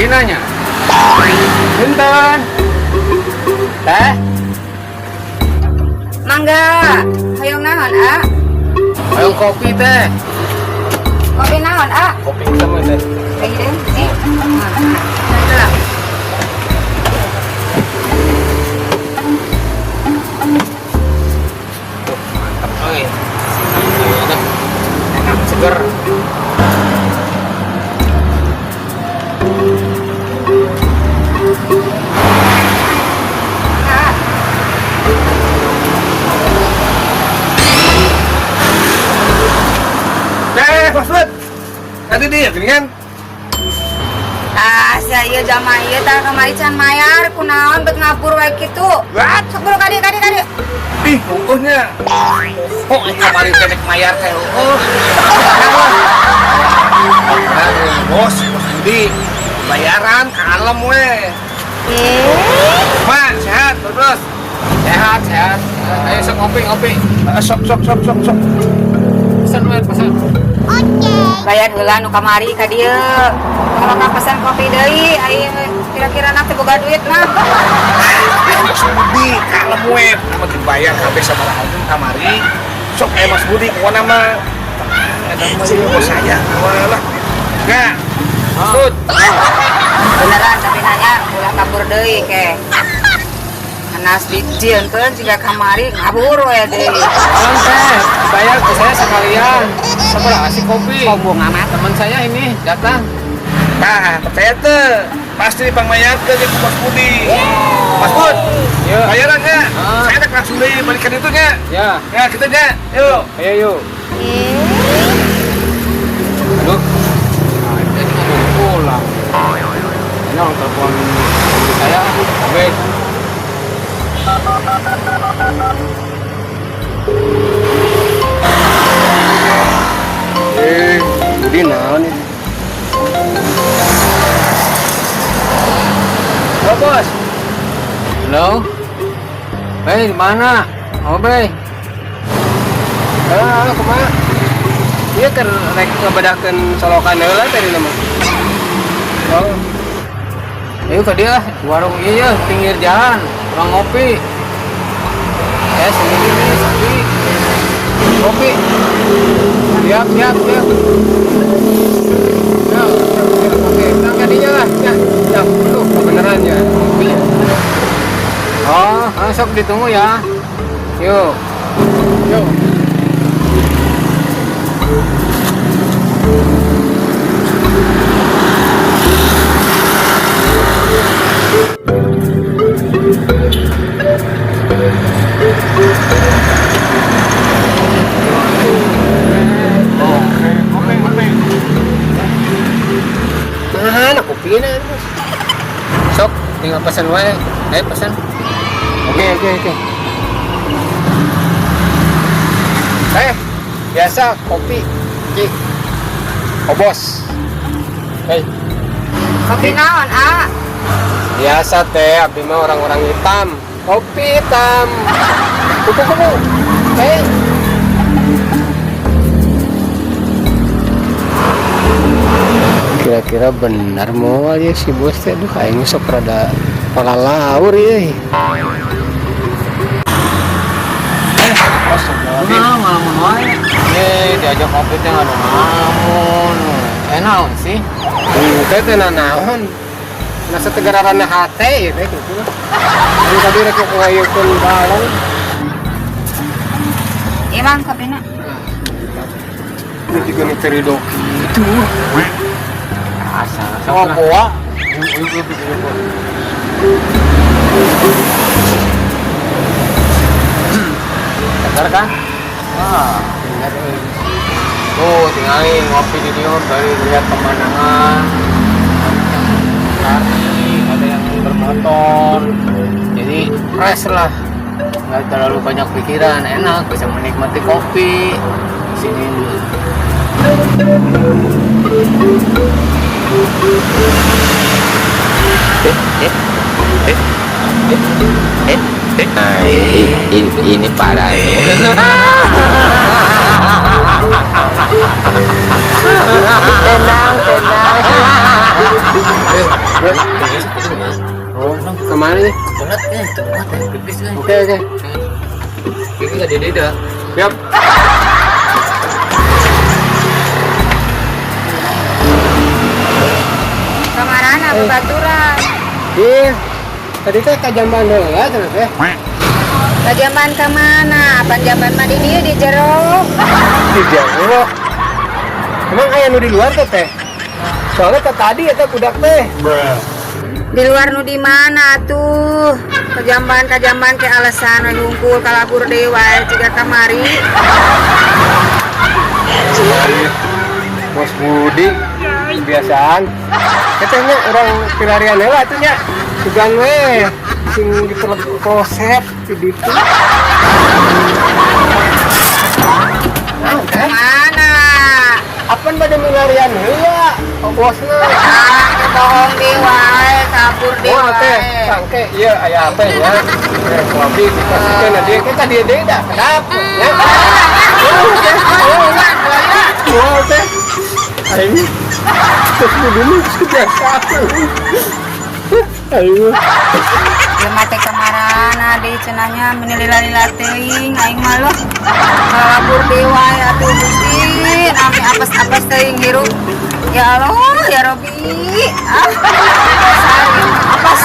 kopi nanya. Punten. Teh, Mangga, hayong naon, A? hayong kopi teh. Kopi naon, A? Kopi sama teh. Kayak gini, nih. Itu lah. Mantap euy. Enak seger. A, Mas Bud. Tadi dia kan? saya jama ieu tah kamari can mayar kunaon bet ngapur wae kitu. What? Sok buru kadi. Ih, ungkuhnya. Oh, ini kemarin kenek mayar teh. Oh. Bos Budi. Bayaran kalem we. Ma, sehat terus. Sehat. Ayo sok ngopi. Sok. Pesan we, pesan. Bayar heula nu kamari ka dieu. Kalau ka pesan kopi deui, ai kira-kira nanti boga duit mah. Mas Budi, kalem we. Nama dibayar habis sama rahang kamari. Sok Mas Budi kuana mah. Ada mah ieu bos saya. Walah. Enggak. Bud. Beneran tapi nanya ulah kabur deui ke. Anas dijieunkeun jika kamari ngabur we deui. Alam teh, bayar ke saya sekalian. Seberapa sih kopi? Sombong amat. Teman saya ini datang. Nah, percaya tuh. Pasti pangmayar ke Mas Budi. Mas Bud, bayaran ya? Saya nak langsung deh balikan itu ya. Ya, kita ya. Yuk. Ayo yuk. Aduh. Nah, ini kan pulang. Ini orang telepon saya. Oke. Budi naon ini? Halo bos. Halo. Hei, di mana? Oh, Bey. Halo, kemana? Iya kan rek ngebadakeun solokan heula tadi nama. Oh. Ayo ke dia, warung iya pinggir jalan, orang ngopi. Sendiri nih, sepi. Kopi. Siap. Ya, oke, tangga dia lah. Ya, aduh, kebenaran ya. Kopi. Oh, sok ditunggu ya. Yuk. Nah, kopi na. Sok, tinggal pesan wae. Ayo pesan. Oke. Biasa kopi. Ki. Oh, bos. Hei. Kopi naon, A? Biasa teh, abdi mah orang-orang hitam. Kopi hitam. Kuku. Hei. Kira-kira benar mau aja si bos teh. Aduh, kayaknya sok rada palalaur ya. Diajak kopi teh ngadu namun. Naon sih? Teh naon. Nasa tegararanna hate teh kitu. Anu tadi rek ngayekeun balong. Ieu mah kopina. Ini juga nih terido gitu. Asa. Oh, boa. Benar kan? Benar. Tuh, tinggalin ngopi di dior dari lihat pemandangan. Ada yang bermotor. Jadi fresh lah. Nggak terlalu banyak pikiran, enak bisa menikmati kopi di sini. Ini parah ya. Tenang. Oh, kemana nih? Oke. Ini gak dia. Siap. Kamarana babaturan. Iya. Tadi teh ka jamban heula cenah teh. Kajaman ke mana? Apa jamban mah di dieu di jero? Di jero. Emang aya nu di luar teh teh? Soalnya teh tadi eta budak teh. Di luar nu di mana tuh? Kajamban ke alasan we hungkul kalabur deui wae ciga kamari. Bos Budi kebiasaan. Katanya orang pilarian heula atuh nya. Sugan we sing dipelosep di ditu. Kemana? Apaan pada milarian heula? Oh bosna. Bohong di wae, kabur di Oh teh, wae. sangke iya aya apa ya? Kopi dikasihkeun dia kita dia dah kedap. Ya. Oh teh. Ayo. Terus dulu kebiasaan. Ayo. Ieu mah teh kamarana di cenahnya menilila-lila teuing aing mah loh. Kabur di wae atuh Gusti, nami apes-apes teuing hirup. Ya Allah, ya Robbi. Apes.